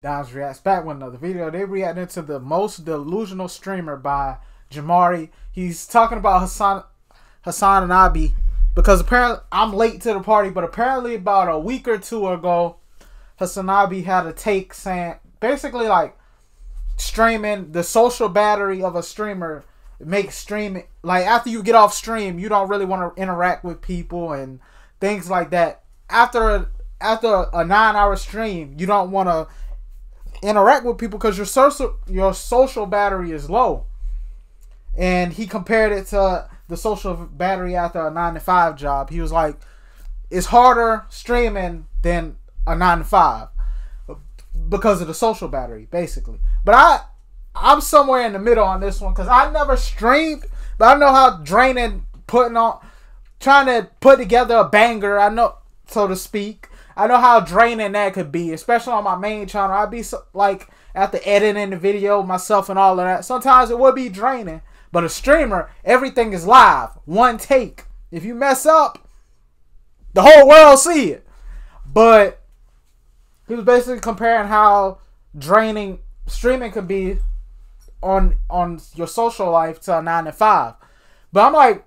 Downs Reacts back with another video. They reacting to the most delusional streamer by Jamari. He's talking about Hassan and Abi because apparently I'm late to the party, but apparently about a week or two ago, Hassan Abi had a take saying basically like streaming, the social battery of a streamer makes streaming, like after you get off stream, you don't really want to interact with people and things like that. After a 9-hour stream, you don't want to interact with people because your social battery is low. And he compared it to the social battery after a 9-to-5 job. He was like, it's harder streaming than a 9-to-5 because of the social battery, basically. But I'm somewhere in the middle on this one because I never streamed, but I know how draining trying to put together a banger, I know, so to speak. I know how draining that could be, especially on my main channel. I'd be like, after editing the video myself and all of that, sometimes it would be draining. But a streamer, everything is live, one take. If you mess up, the whole world see it. But he was basically comparing how draining streaming could be on your social life to a 9-to-5. But I'm like,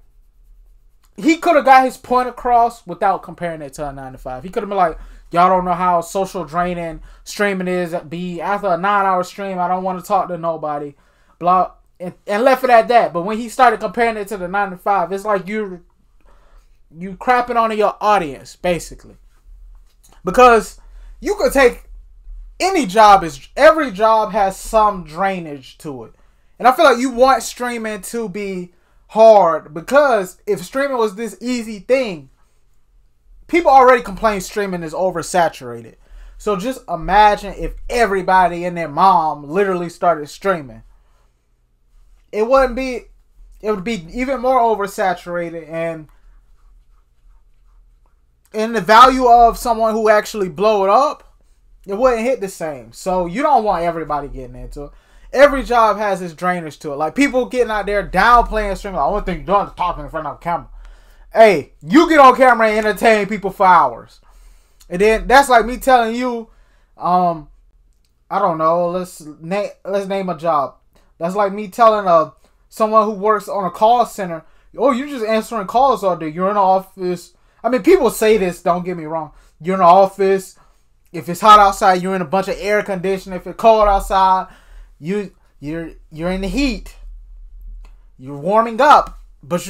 he could have got his point across without comparing it to a 9-to-5. He could have been like, y'all don't know how social draining streaming is. After a 9-hour stream, I don't want to talk to nobody. Blah, and left it at that. But when he started comparing it to the 9-to-5, it's like you crapping on your audience, basically. Because you could take any job, every job has some drainage to it. And I feel like you want streaming to be hard, because if streaming was this easy thing, people already complain streaming is oversaturated. So just imagine if everybody and their mom literally started streaming. It would be even more oversaturated, and the value of someone who actually blow it up, it wouldn't hit the same. So you don't want everybody getting into it. Every job has its drainage to it. Like people getting out there downplaying streaming. Like, the only thing you're doing is talking in front of a camera. Hey, you get on camera and entertain people for hours. And then that's like me telling you, I don't know, let's name a job. That's like me telling someone who works on a call center, oh, you're just answering calls all day. You're in the office. I mean, people say this, don't get me wrong. You're in the office. If it's hot outside, you're in a bunch of air conditioning. If it's cold outside, you're in the heat. You're warming up, but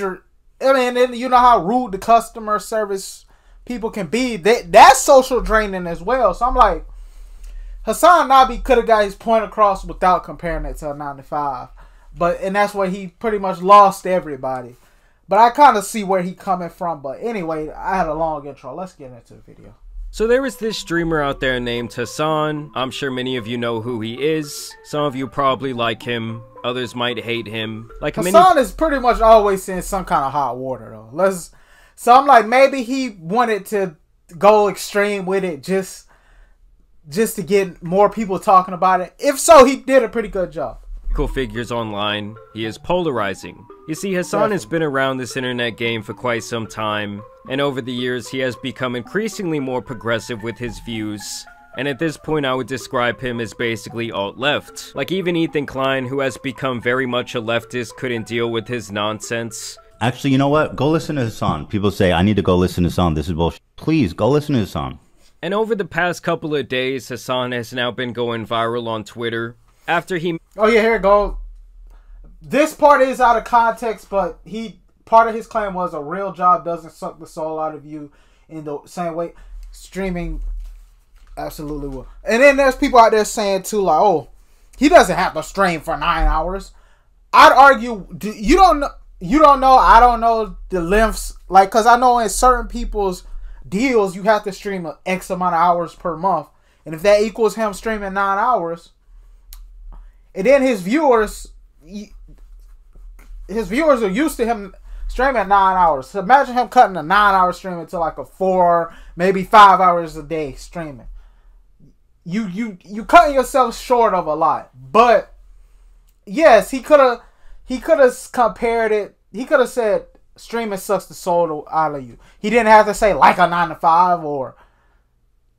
and you know how rude the customer service people can be. That's social draining as well. So I'm like, Hassan Nabi could have got his point across without comparing it to a 9-to-5. And that's where he pretty much lost everybody. But I kind of see where he coming from. But anyway, I had a long intro. Let's get into the video. So there is this streamer out there named Hassan. I'm sure many of you know who he is. Some of you probably like him. Others might hate him. Like Hassan is pretty much always in some kind of hot water though. So I'm like, maybe he wanted to go extreme with it just to get more people talking about it. If so, he did a pretty good job. Figures online, he is polarizing. You see, Hassan has been around this internet game for quite some time, and over the years he has become increasingly more progressive with his views. And at this point I would describe him as basically alt-left. Like even Ethan Klein, who has become very much a leftist, couldn't deal with his nonsense. Actually, you know what? Go listen to Hassan. People say, I need to go listen to Hassan. This is bullshit. Please, go listen to Hassan. And over the past couple of days, Hassan has now been going viral on Twitter. After he... Oh yeah, here it goes. This part is out of context, but part of his claim was a real job doesn't suck the soul out of you in the same way streaming absolutely will. And then there's people out there saying too, like, oh, he doesn't have to stream for 9 hours. I'd argue, you don't know, I don't know the lengths, like, because I know in certain people's deals, you have to stream an X amount of hours per month. And if that equals him streaming 9 hours, and then his viewers are used to him streaming 9 hours. So imagine him cutting a 9-hour stream into like a 4, maybe 5 hours a day streaming. You cutting yourself short of a lot. But yes, he could have compared it. He could have said streaming sucks the soul out of you. He didn't have to say like a 9-to-5 or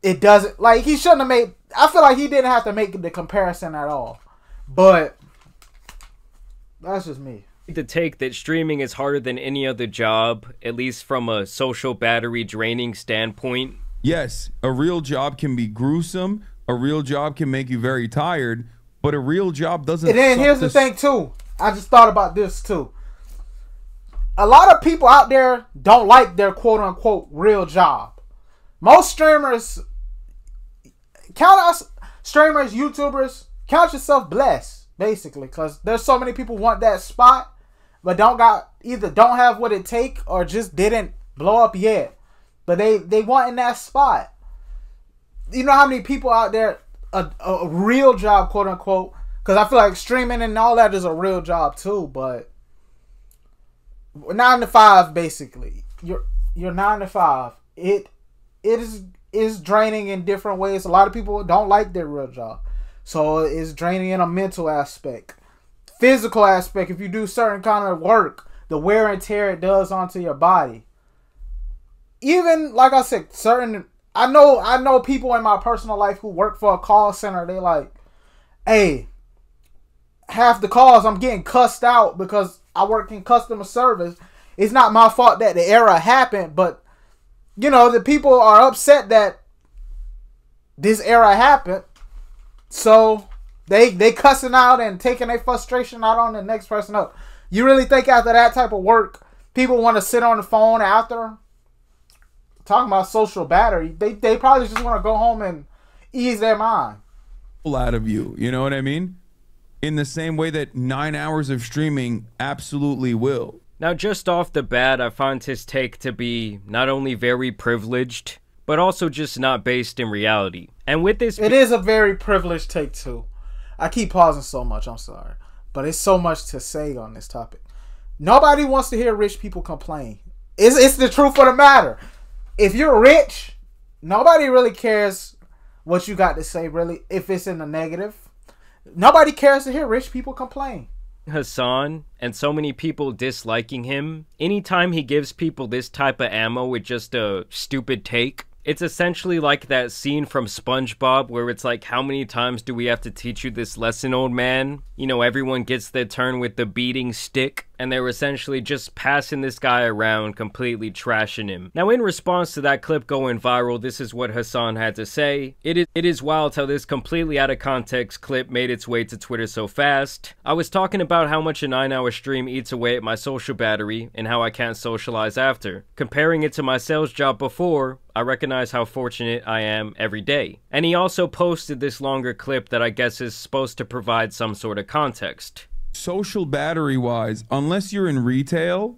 it doesn't. Like, he shouldn't have made I feel like he didn't have to make the comparison at all. But that's just me. The take that streaming is harder than any other job, at least from a social battery draining standpoint. Yes, a real job can be gruesome. A real job can make you very tired. But a real job doesn't. And then here's the thing too. I just thought about this too. A lot of people out there don't like their quote unquote real job. Most streamers, count us streamers, YouTubers, count yourself blessed, basically, because there's so many people want that spot, but don't have what it take or just didn't blow up yet. But they want in that spot. You know how many people out there a real job, quote unquote, because I feel like streaming and all that is a real job too, but 9 to 5 basically. Your 9 to 5. It is draining in different ways. A lot of people don't like their real job. So it's draining in a mental aspect. Physical aspect, if you do certain kind of work, the wear and tear it does onto your body. Even like I said, I know people in my personal life who work for a call center. They like, hey, half the calls I'm getting cussed out because I work in customer service. It's not my fault that the error happened, but you know, the people are upset that this error happened. So they cussing out and taking their frustration out on the next person up. You really think after that type of work, people want to sit on the phone after? Talking about social battery, they probably just want to go home and ease their mind. Out of you, you know what I mean? In the same way that 9 hours of streaming absolutely will. Now, just off the bat, I find his take to be not only very privileged, but also just not based in reality. And with this... It is a very privileged take, too. I keep pausing so much, I'm sorry. But it's so much to say on this topic. Nobody wants to hear rich people complain. It's the truth of the matter. If you're rich, nobody really cares what you got to say, really, if it's in the negative. Nobody cares to hear rich people complain. Hasan and so many people disliking him, anytime he gives people this type of ammo with just a stupid take, it's essentially like that scene from SpongeBob where it's like, how many times do we have to teach you this lesson, old man? You know, everyone gets their turn with the beating stick, and they're essentially just passing this guy around, completely trashing him. Now, in response to that clip going viral, this is what Hasan had to say. It is wild how this completely out of context clip made its way to Twitter so fast. I was talking about how much a 9-hour stream eats away at my social battery and how I can't socialize after. Comparing it to my sales job before, I recognize how fortunate I am every day. And he also posted this longer clip that I guess is supposed to provide some sort of context. Social battery wise, unless you're in retail,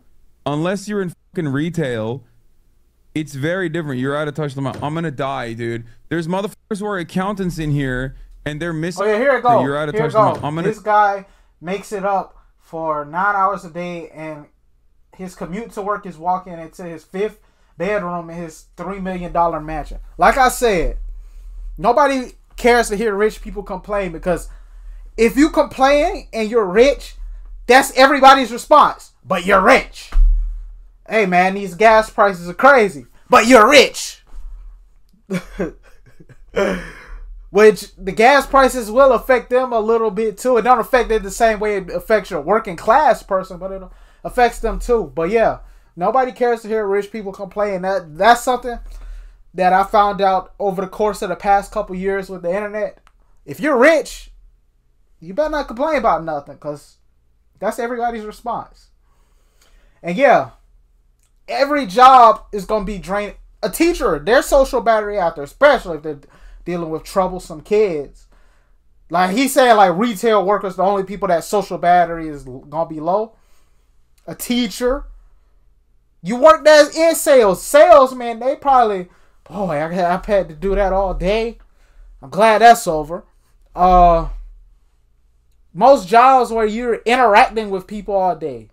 it's very different. You're out of touch with them. I'm gonna die, dude. There's motherfuckers who are accountants in here and they're missing. Oh yeah, here it goes. You're out of touch with them. This guy makes it up for 9 hours a day, and his commute to work is walking into his 5th bedroom in his $3 million mansion. Like I said, nobody cares to hear rich people complain, because if you complain and you're rich, that's everybody's response. But you're rich. Hey man, these gas prices are crazy, but you're rich. Which the gas prices will affect them a little bit too. It don't affect it the same way it affects your working class person, but it affects them too. But yeah, nobody cares to hear rich people complain. That's something that I found out over the course of the past couple years with the internet. If you're rich, you better not complain about nothing, because that's everybody's response. And yeah, every job is going to be draining. A teacher, their social battery out there, especially if they're dealing with troublesome kids. Like he's saying, like retail workers, the only people that social battery is going to be low. A teacher. You work as in sales. Salesmen, they probably, boy, I've had to do that all day. I'm glad that's over. Most jobs where you're interacting with people all day.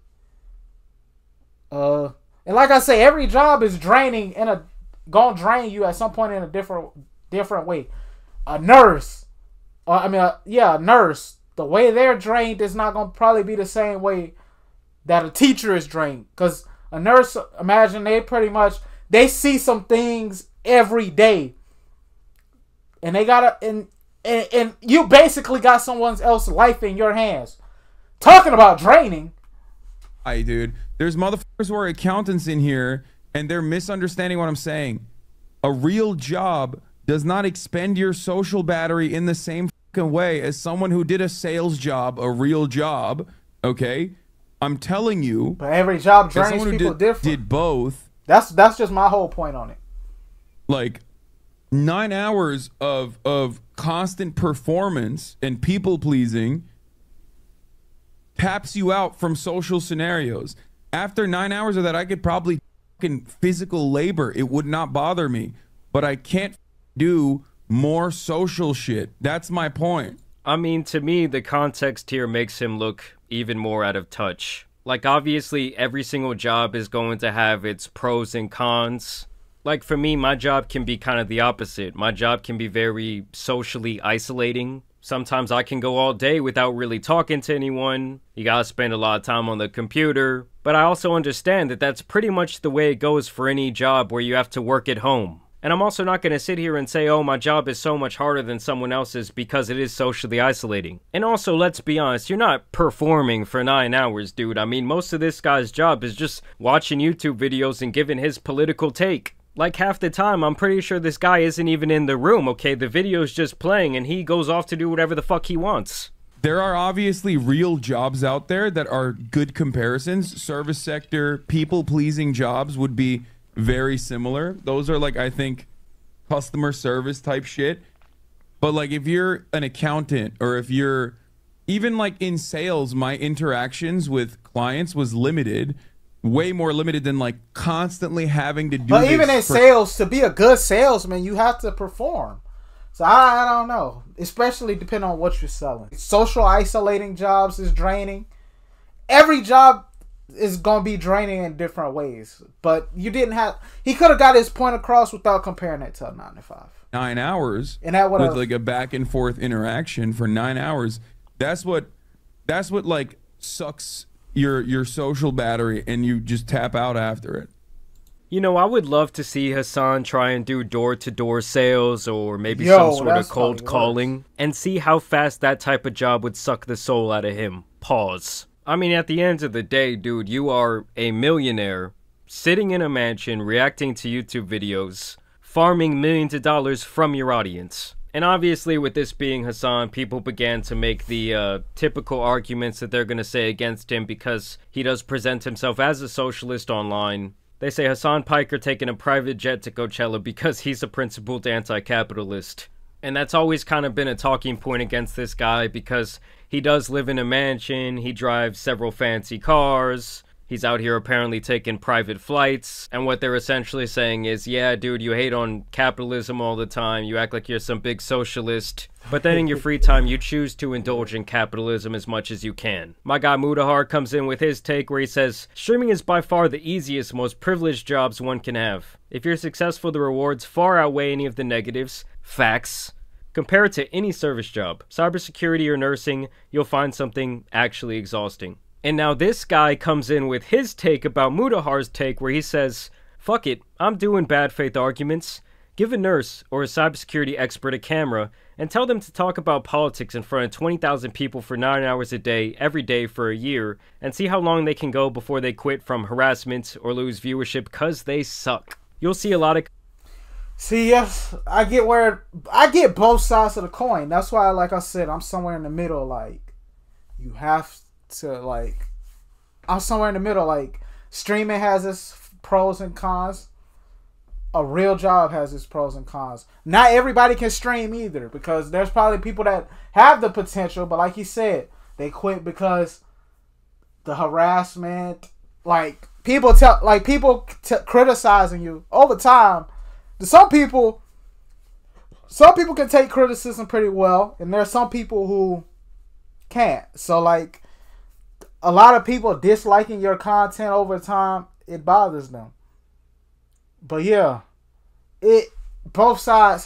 And like I say, every job is draining gonna drain you at some point in a different way. A nurse, a nurse. The way they're drained is not gonna probably be the same way that a teacher is drained. Because a nurse, imagine they see some things every day, and they gotta, and and you basically got someone else's life in your hands. Talking about draining. Hi, dude. There's motherfuckers who are accountants in here, and they're misunderstanding what I'm saying. A real job does not expend your social battery in the same fucking way as someone who did a sales job, a real job. Okay, I'm telling you. But every job drains people different. Did both. That's just my whole point on it. Like 9 hours of constant performance and people pleasing taps you out from social scenarios. After 9 hours of that, I could probably fucking physical labor. It would not bother me, but I can't do more social shit. That's my point. I mean, to me, the context here makes him look even more out of touch. Like, obviously, every single job is going to have its pros and cons. Like, for me, my job can be kind of the opposite. My job can be very socially isolating. Sometimes I can go all day without really talking to anyone. You gotta spend a lot of time on the computer. But I also understand that that's pretty much the way it goes for any job where you have to work at home. And I'm also not going to sit here and say, oh, my job is so much harder than someone else's because it is socially isolating. And also, let's be honest, you're not performing for 9 hours, dude. I mean, most of this guy's job is just watching YouTube videos and giving his political take. Like, half the time, I'm pretty sure this guy isn't even in the room, okay? The video's just playing and he goes off to do whatever the fuck he wants. There are obviously real jobs out there that are good comparisons. Service sector, people-pleasing jobs would be very similar. Those are like, I think, customer service type shit. But like, if you're an accountant or if you're even like in sales, my interactions with clients was limited, way more limited than like constantly having to do but even in sales, to be a good salesman, you have to perform. So I don't know, especially depending on what you're selling. Social isolating jobs is draining. Every job is gonna be draining in different ways, but you didn't have. He could have got his point across without comparing it to a 9 to 5. 9 hours, and that with like a back and forth interaction for 9 hours. That's what like sucks your social battery, and you just tap out after it. You know, I would love to see Hassan try and do door-to-door sales or maybe some sort of cold calling and see how fast that type of job would suck the soul out of him. Pause. I mean, at the end of the day, dude, you are a millionaire sitting in a mansion reacting to YouTube videos, farming millions of dollars from your audience. And obviously, with this being Hassan, people began to make the typical arguments that they're going to say against him because he does present himself as a socialist online. They say Hassan Piker taking a private jet to Coachella because he's a principled anti-capitalist. And that's always kind of been a talking point against this guy because he does live in a mansion, he drives several fancy cars, he's out here apparently taking private flights, and what they're essentially saying is, yeah, dude, you hate on capitalism all the time, you act like you're some big socialist, but then in your free time you choose to indulge in capitalism as much as you can. My guy Mudahar comes in with his take where he says, streaming is by far the easiest, most privileged jobs one can have. If you're successful, the rewards far outweigh any of the negatives. Facts. Compare it to any service job, cybersecurity or nursing, you'll find something actually exhausting. And now this guy comes in with his take about Mudahar's take where he says, fuck it, I'm doing bad faith arguments. Give a nurse or a cybersecurity expert a camera and tell them to talk about politics in front of 20,000 people for 9 hours a day, every day for a year, and see how long they can go before they quit from harassment or lose viewership because they suck. You'll see a lot of... See, yes, I get both sides of the coin. That's why, like I said, I'm somewhere in the middle. Like, you have to, like, I'm somewhere in the middle. Like, streaming has its pros and cons. A real job has its pros and cons. Not everybody can stream either because there's probably people that have the potential, but like you said, they quit because the harassment, like people criticizing you over time. Some people can take criticism pretty well, and there are some people who can't. So, like, a lot of people disliking your content over time, it bothers them. But yeah, both sides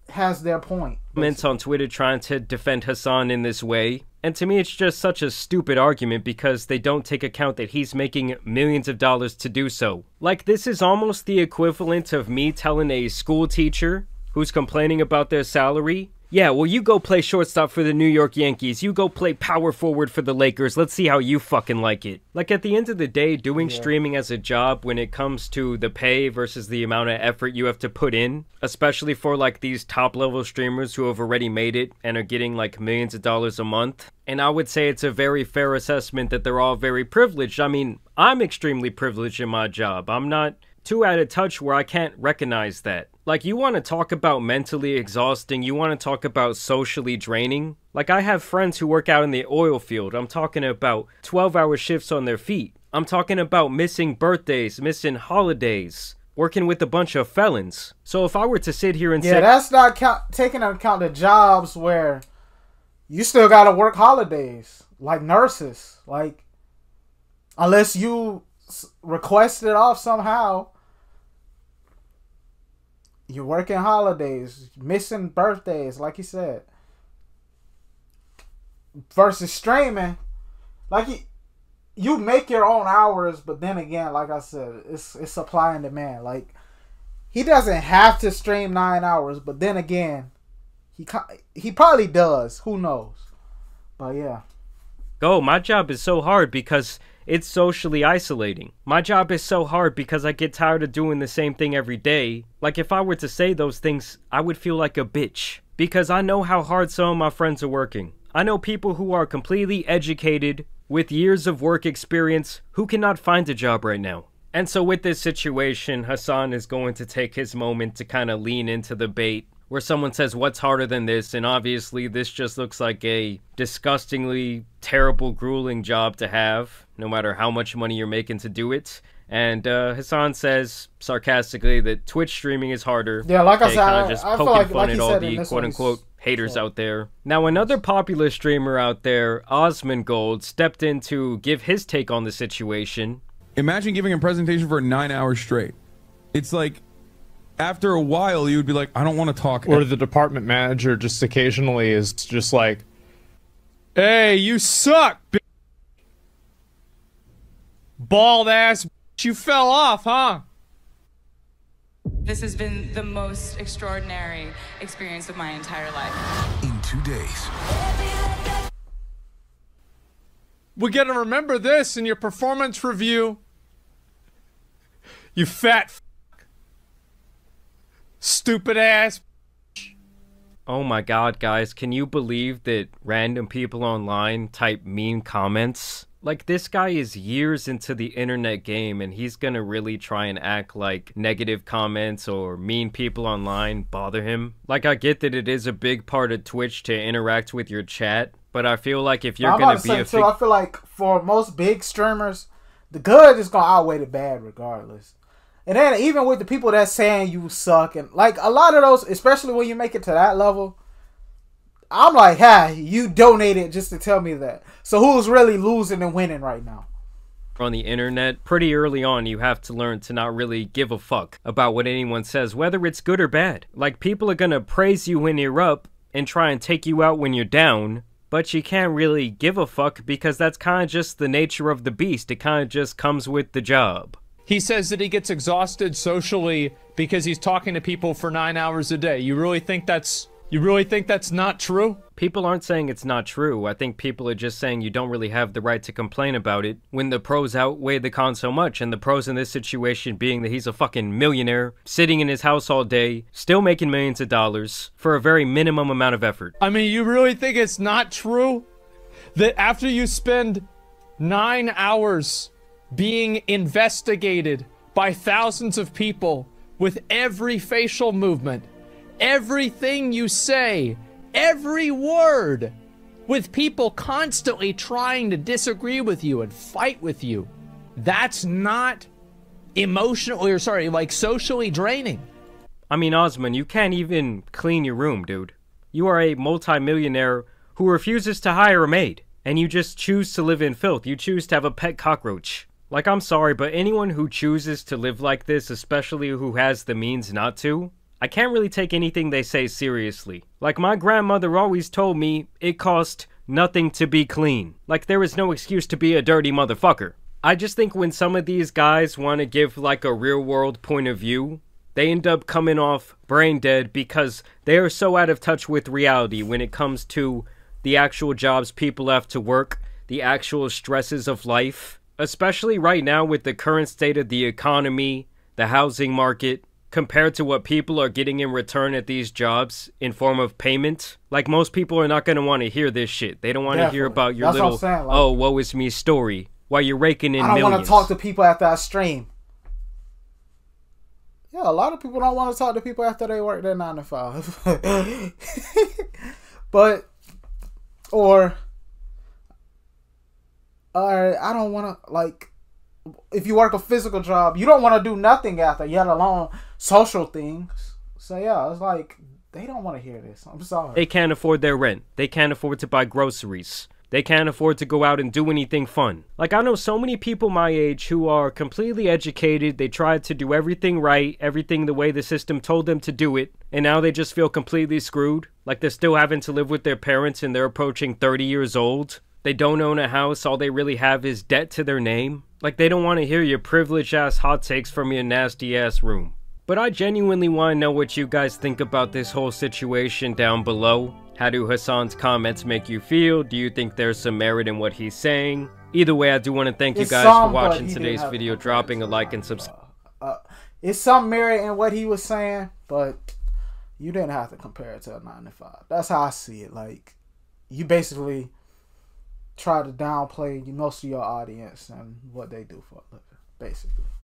has their point. Comments on Twitter trying to defend Hassan in this way. And to me, it's just such a stupid argument because they don't take account that he's making millions of dollars to do so. Like, this is almost the equivalent of me telling a school teacher, who's complaining about their salary? Yeah, well, you go play shortstop for the New York Yankees. You go play power forward for the Lakers. Let's see how you fucking like it. Like, at the end of the day, doing streaming as a job when it comes to the pay versus the amount of effort you have to put in, especially for, like, these top-level streamers who have already made it and are getting, like, millions of dollars a month. And I would say it's a very fair assessment that they're all very privileged. I mean, I'm extremely privileged in my job. I'm not too out of touch where I can't recognize that. Like, you want to talk about mentally exhausting, you want to talk about socially draining. Like, I have friends who work out in the oil field. I'm talking about 12-hour shifts on their feet. I'm talking about missing birthdays, missing holidays, working with a bunch of felons. So if I were to sit here and say... Yeah, that's not taking into account the jobs where you still got to work holidays, like nurses. Like, unless you request it off somehow... You're working holidays, missing birthdays, like you said. Versus streaming, like you make your own hours, but then again, like I said, it's supply and demand. Like, he doesn't have to stream 9 hours, but then again, he probably does. Who knows? But yeah. Oh, my job is so hard because it's socially isolating. My job is so hard because I get tired of doing the same thing every day. Like, if I were to say those things, I would feel like a bitch. Because I know how hard some of my friends are working. I know people who are completely educated, with years of work experience, who cannot find a job right now. And so with this situation, Hasan is going to take his moment to kind of lean into the bait, where someone says, what's harder than this? And obviously this just looks like a disgustingly terrible, grueling job to have, no matter how much money you're making to do it. And Hasan says, sarcastically, that Twitch streaming is harder. Yeah, like I said, kind of just I feel poking like fun at all the quote-unquote haters out there. Now, another popular streamer out there, Osmongold, stepped in to give his take on the situation. Imagine giving a presentation for 9 hours straight. It's like, after a while, you would be like, I don't want to talk. Or the department manager just occasionally is just like, hey, you suck, bitch. Bald ass bitch, you fell off, huh? This has been the most extraordinary experience of my entire life. In 2 days. We're gonna remember this in your performance review. You fat f***. Stupid ass. Oh my god, guys, can you believe that random people online type mean comments? Like, this guy is years into the internet game and he's gonna really try and act like negative comments or mean people online bother him. Like, I get that it is a big part of Twitch to interact with your chat, but I feel like if you're gonna be I feel like for most big streamers, the good is gonna outweigh the bad regardless. And then even with the people that's saying you suck, and like a lot of those, especially when you make it to that level, I'm like, hey, you donated just to tell me that. So who's really losing and winning right now? On the internet, pretty early on, you have to learn to not really give a fuck about what anyone says, whether it's good or bad. Like, people are gonna praise you when you're up and try and take you out when you're down, but you can't really give a fuck because that's kind of just the nature of the beast. It kind of just comes with the job. He says that he gets exhausted socially because he's talking to people for 9 hours a day. You really think that's not true? People aren't saying it's not true. I think people are just saying you don't really have the right to complain about it when the pros outweigh the cons so much. And the pros in this situation being that he's a fucking millionaire, sitting in his house all day, still making millions of dollars for a very minimum amount of effort. I mean, you really think it's not true that after you spend 9 hours being investigated by thousands of people with every facial movement, everything you say, every word, with people constantly trying to disagree with you and fight with you, that's not emotionally, or sorry, like socially draining? I mean, Osman, you can't even clean your room, dude. You are a multi-millionaire who refuses to hire a maid, and you just choose to live in filth. You choose to have a pet cockroach. Like, I'm sorry, but anyone who chooses to live like this, especially who has the means not to, I can't really take anything they say seriously. Like, my grandmother always told me it cost nothing to be clean. Like, there is no excuse to be a dirty motherfucker. I just think when some of these guys want to give, like, a real-world point of view, They end up coming off brain dead because they are so out of touch with reality when it comes to the actual jobs people have to work, the actual stresses of life, especially right now with the current state of the economy, the housing market, compared to what people are getting in return at these jobs in form of payment. Like, most people are not going to want to hear this shit. They don't want to hear about your little, like, oh, woe is me story while you're raking in millions. I don't want to talk to people after I stream. Yeah, a lot of people don't want to talk to people after they work their 9 to 5. But, or I don't want to, like, if you work a physical job, you don't want to do nothing after, yet alone social things. So yeah, it's like, they don't want to hear this. I'm sorry. They can't afford their rent. They can't afford to buy groceries. They can't afford to go out and do anything fun. Like, I know so many people my age who are completely educated. They tried to do everything right, everything the way the system told them to do it, and now they just feel completely screwed. Like, they're still having to live with their parents and they're approaching 30 years old. They don't own a house. All they really have is debt to their name. Like, they don't want to hear your privileged-ass hot takes from your nasty-ass room. But I genuinely want to know what you guys think about this whole situation down below. How do Hassan's comments make you feel? Do you think there's some merit in what he's saying? Either way, I do want to thank you guys for watching today's video, dropping a like and subscribe. It's some merit in what he was saying, but you didn't have to compare it to a 9 to 5. That's how I see it. Like, you basically try to downplay most of your audience and what they do for a living, basically.